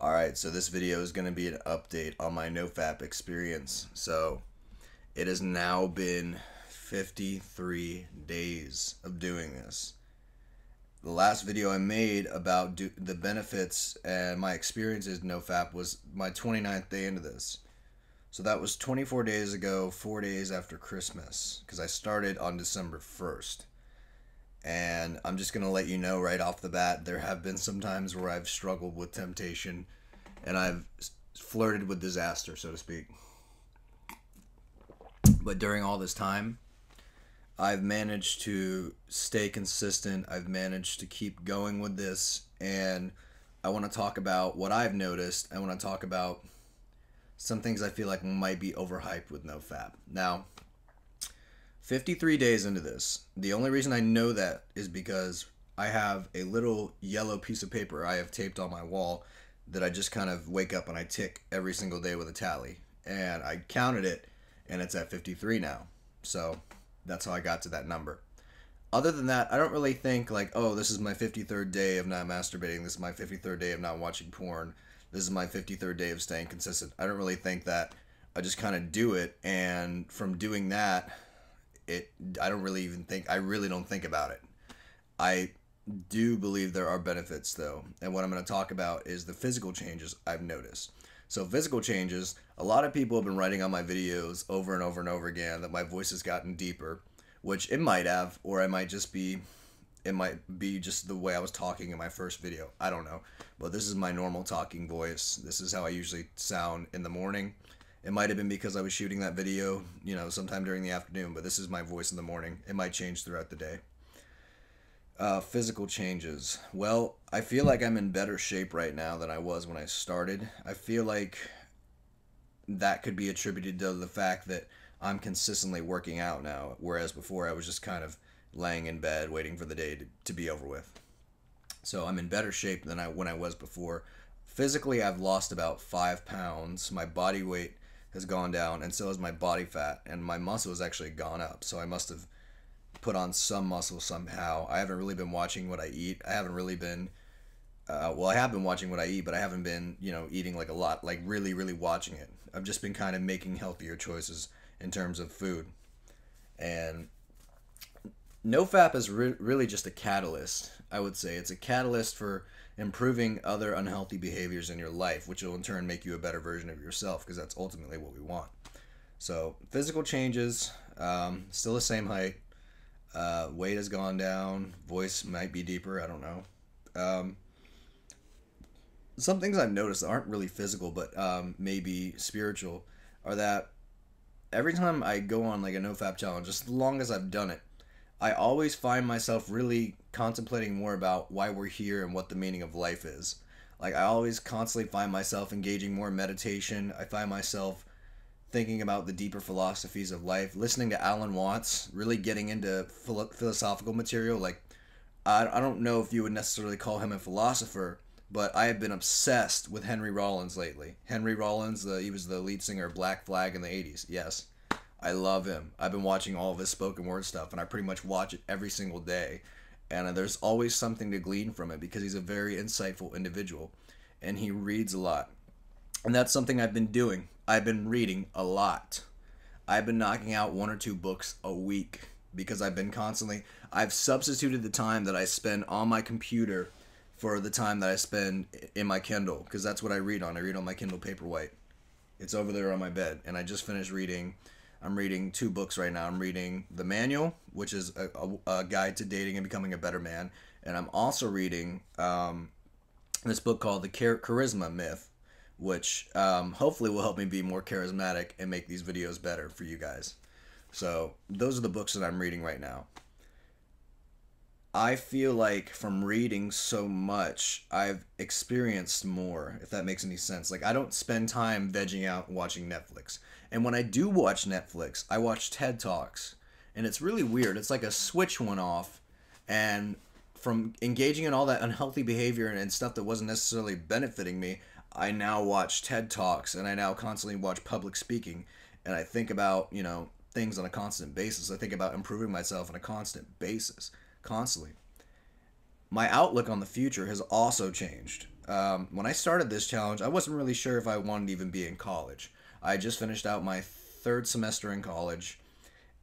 Alright, so this video is going to be an update on my NoFap experience. So, it has now been 53 days of doing this. The last video I made about the benefits and my experiences in NoFap was my 29th day into this. So that was 24 days ago, 4 days after Christmas, because I started on December 1st. And I'm just going to let you know right off the bat, there have been some times where I've struggled with temptation and I've flirted with disaster, so to speak. But during all this time, I've managed to stay consistent. I've managed to keep going with this. And I want to talk about what I've noticed. I want to talk about some things I feel like might be overhyped with NoFap. Now, 53 days into this, the only reason I know that is because I have a little yellow piece of paper I have taped on my wall that I just kind of wake up and I tick every single day with a tally. And I counted it, and it's at 53 now. So that's how I got to that number. Other than that, I don't really think like, oh, this is my 53rd day of not masturbating. This is my 53rd day of not watching porn. This is my 53rd day of staying consistent. I don't really think that. I just kind of do it, and from doing that, I really don't think about it. I do believe there are benefits though, and what I'm going to talk about is the physical changes I've noticed. So physical changes, a lot of people have been writing on my videos over and over and over again that my voice has gotten deeper, which it might have, or it might be just the way I was talking in my first video. I don't know, but this is my normal talking voice. This is how I usually sound in the morning. It might have been because I was shooting that video, sometime during the afternoon, but this is my voice in the morning. It might change throughout the day. Physical changes. Well, I feel like I'm in better shape right now than I was when I started. I feel like that could be attributed to the fact that I'm consistently working out now, whereas before I was just kind of laying in bed waiting for the day to be over with. So I'm in better shape than when I was before. Physically, I've lost about 5 pounds. My body weight has gone down, and so has my body fat, and my muscle has actually gone up. So I must have put on some muscle somehow. I haven't really been watching what I eat. I haven't really been I have been watching what I eat, but I haven't been eating like a lot, like really watching it. I've just been kind of making healthier choices in terms of food. And NoFap is really just a catalyst. I would say it's a catalyst for improving other unhealthy behaviors in your life, which will in turn make you a better version of yourself, because that's ultimately what we want. So physical changes, still the same height, weight has gone down, voice might be deeper, I don't know. Some things I've noticed that aren't really physical but maybe spiritual are that every time I go on like a NoFap challenge, as long as I've done it, I always find myself really contemplating more about why we're here and what the meaning of life is. Like, I always constantly find myself engaging more in meditation. I find myself thinking about the deeper philosophies of life, listening to Alan Watts, really getting into philosophical material. Like, I don't know if you would necessarily call him a philosopher, but I have been obsessed with Henry Rollins lately. Henry Rollins, he was the lead singer of Black Flag in the 80s. Yes. I love him. I've been watching all of his spoken word stuff, and I pretty much watch it every single day. And there's always something to glean from it because he's a very insightful individual, and he reads a lot. And that's something I've been doing. I've been reading a lot. I've been knocking out 1 or 2 books a week because I've substituted the time that I spend on my computer for the time that I spend in my Kindle, because that's what I read on. I read on my Kindle Paperwhite. It's over there on my bed, and I just finished reading. I'm reading 2 books right now. I'm reading The Manual, which is a guide to dating and becoming a better man. And I'm also reading this book called The Charisma Myth, which hopefully will help me be more charismatic and make these videos better for you guys. So those are the books that I'm reading right now. I feel like from reading so much, I've experienced more, if that makes any sense. Like, I don't spend time vegging out watching Netflix. And when I do watch Netflix, I watch TED Talks. And it's really weird. It's like a switch went off. And from engaging in all that unhealthy behavior and stuff that wasn't necessarily benefiting me, I now watch TED Talks, and I now constantly watch public speaking. And I think about, things on a constant basis. I think about improving myself on a constant basis. Constantly. My outlook on the future has also changed. When I started this challenge, I wasn't really sure if I wanted to even be in college. I had just finished out my third semester in college,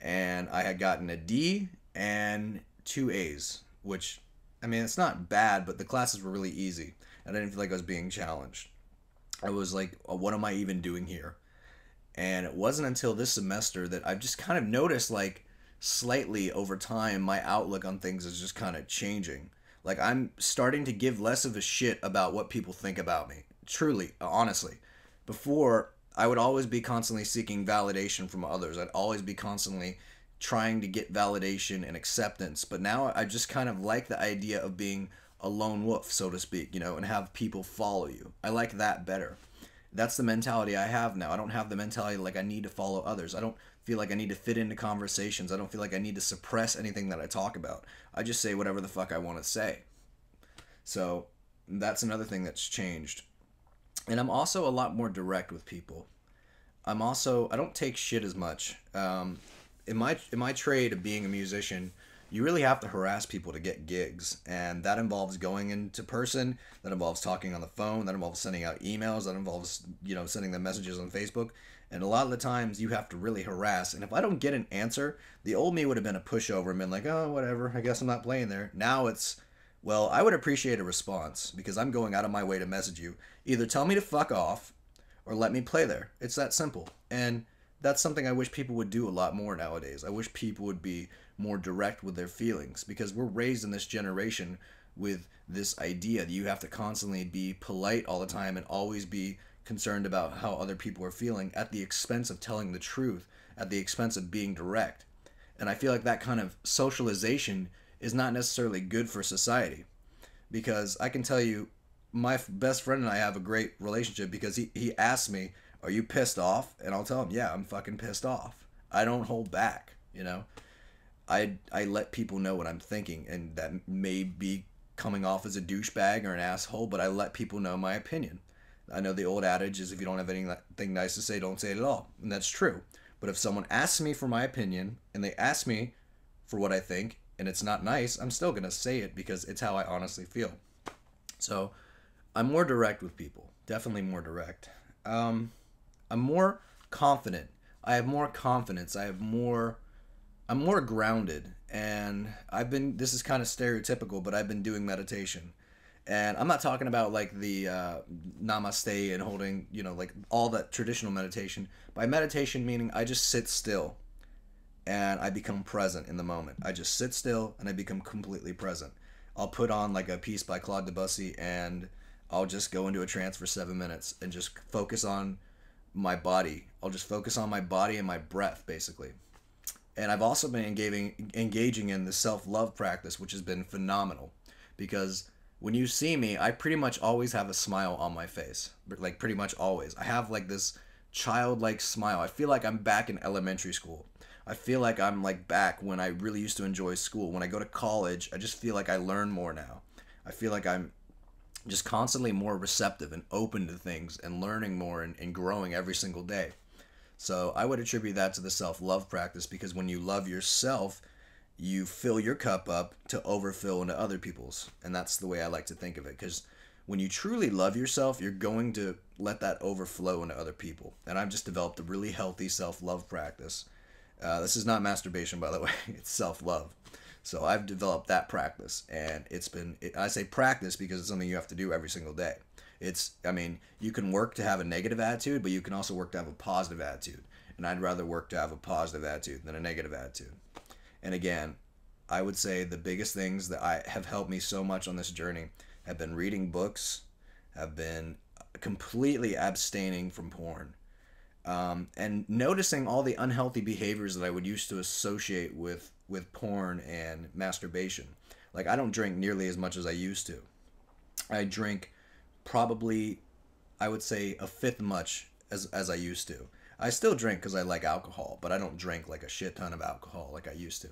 and I had gotten a D and two A's, which, I mean, it's not bad, but the classes were really easy, and I didn't feel like I was being challenged. I was like, what am I even doing here? And it wasn't until this semester that I've just kind of noticed, like, slightly over time, my outlook on things is just kind of changing. Like, I'm starting to give less of a shit about what people think about me. Truly, honestly. Before, I would always be constantly seeking validation from others. I'd always be constantly trying to get validation and acceptance. But now I just kind of like the idea of being a lone wolf, so to speak, you know, and have people follow you. I like that better. That's the mentality I have now. I don't have the mentality like I need to follow others. I don't feel like I need to fit into conversations. I don't feel like I need to suppress anything that I talk about. I just say whatever the fuck I want to say. So that's another thing that's changed. And I'm also a lot more direct with people. I don't take shit as much. In my trade of being a musician, you really have to harass people to get gigs, and that involves going into person, that involves talking on the phone, that involves sending out emails, that involves, you know, sending them messages on Facebook. And a lot of the times you have to really harass, and if I don't get an answer, the old me would have been a pushover and been like, oh, whatever, I guess I'm not playing there. Now it's, well, I would appreciate a response because I'm going out of my way to message you. Either tell me to fuck off or let me play there. It's that simple. And that's something I wish people would do a lot more nowadays. I wish people would be more direct with their feelings, because we're raised in this generation with this idea that you have to constantly be polite all the time and always be concerned about how other people are feeling at the expense of telling the truth, at the expense of being direct. And I feel like that kind of socialization is not necessarily good for society, because I can tell you, my best friend and I have a great relationship because he asks me, are you pissed off? And I'll tell him, yeah, I'm fucking pissed off. I don't hold back, you know? I let people know what I'm thinking, and that may be coming off as a douchebag or an asshole, but I let people know my opinion. I know the old adage is if you don't have anything nice to say, don't say it at all. And that's true. But if someone asks me for my opinion and they ask me for what I think and it's not nice, I'm still going to say it because it's how I honestly feel. So I'm more direct with people. Definitely more direct. I'm more confident. I have more confidence. I'm more grounded. And this is kind of stereotypical, but I've been doing meditation. And I'm not talking about like the namaste and holding, you know, like all that traditional meditation. By meditation, meaning I just sit still and I become present in the moment. I just sit still and I become completely present. I'll put on like a piece by Claude Debussy and I'll just go into a trance for 7 minutes and just focus on my body. I'll just focus on my body and my breath, basically. And I've also been engaging in the self-love practice, which has been phenomenal, because when you see me, I pretty much always have a smile on my face. Like, pretty much always. I have, like, this childlike smile. I feel like I'm back in elementary school. I feel like I'm, like, back when I really used to enjoy school. When I go to college, I just feel like I learn more now. I feel like I'm just constantly more receptive and open to things and learning more and growing every single day. So I would attribute that to the self-love practice, because when you love yourself, you fill your cup up to overfill into other people's. And that's the way I like to think of it, because when you truly love yourself, you're going to let that overflow into other people. And I've just developed a really healthy self-love practice. This is not masturbation, by the way. It's self-love. So I've developed that practice, and I say practice because it's something you have to do every single day. You can work to have a negative attitude, but you can also work to have a positive attitude. And I'd rather work to have a positive attitude than a negative attitude. And again, I would say the biggest things that have helped me so much on this journey have been reading books, have been completely abstaining from porn, and noticing all the unhealthy behaviors that I would used to associate with porn and masturbation. Like, I don't drink nearly as much as I used to. I drink probably, I would say, a fifth much as I used to. I still drink because I like alcohol, but I don't drink like a shit ton of alcohol like I used to.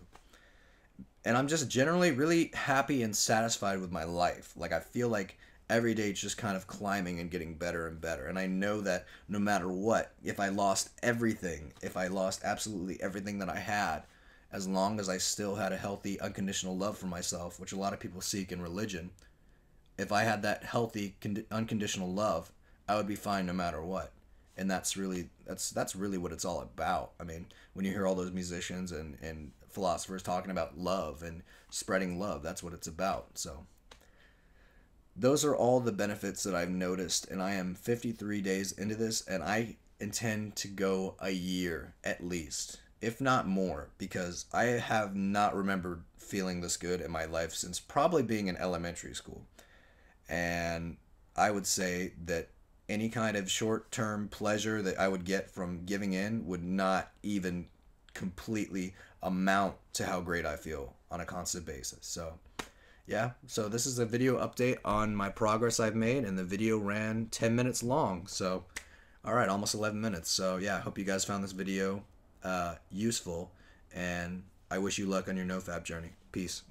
And I'm just generally really happy and satisfied with my life. Like, I feel like every day it's just kind of climbing and getting better and better. And I know that no matter what, if I lost everything, if I lost absolutely everything that I had, as long as I still had a healthy, unconditional love for myself, which a lot of people seek in religion, if I had that healthy, unconditional love, I would be fine no matter what. And that's really what it's all about. I mean, when you hear all those musicians and philosophers talking about love and spreading love, that's what it's about. So those are all the benefits that I've noticed, and I am 53 days into this, and I intend to go a year at least, if not more, because I have not remembered feeling this good in my life since probably being in elementary school. And I would say that any kind of short-term pleasure that I would get from giving in would not even completely amount to how great I feel on a constant basis. So yeah, so this is a video update on my progress I've made, and the video ran 10 minutes long. So all right, almost 11 minutes. So yeah, I hope you guys found this video useful, and I wish you luck on your nofap journey. Peace.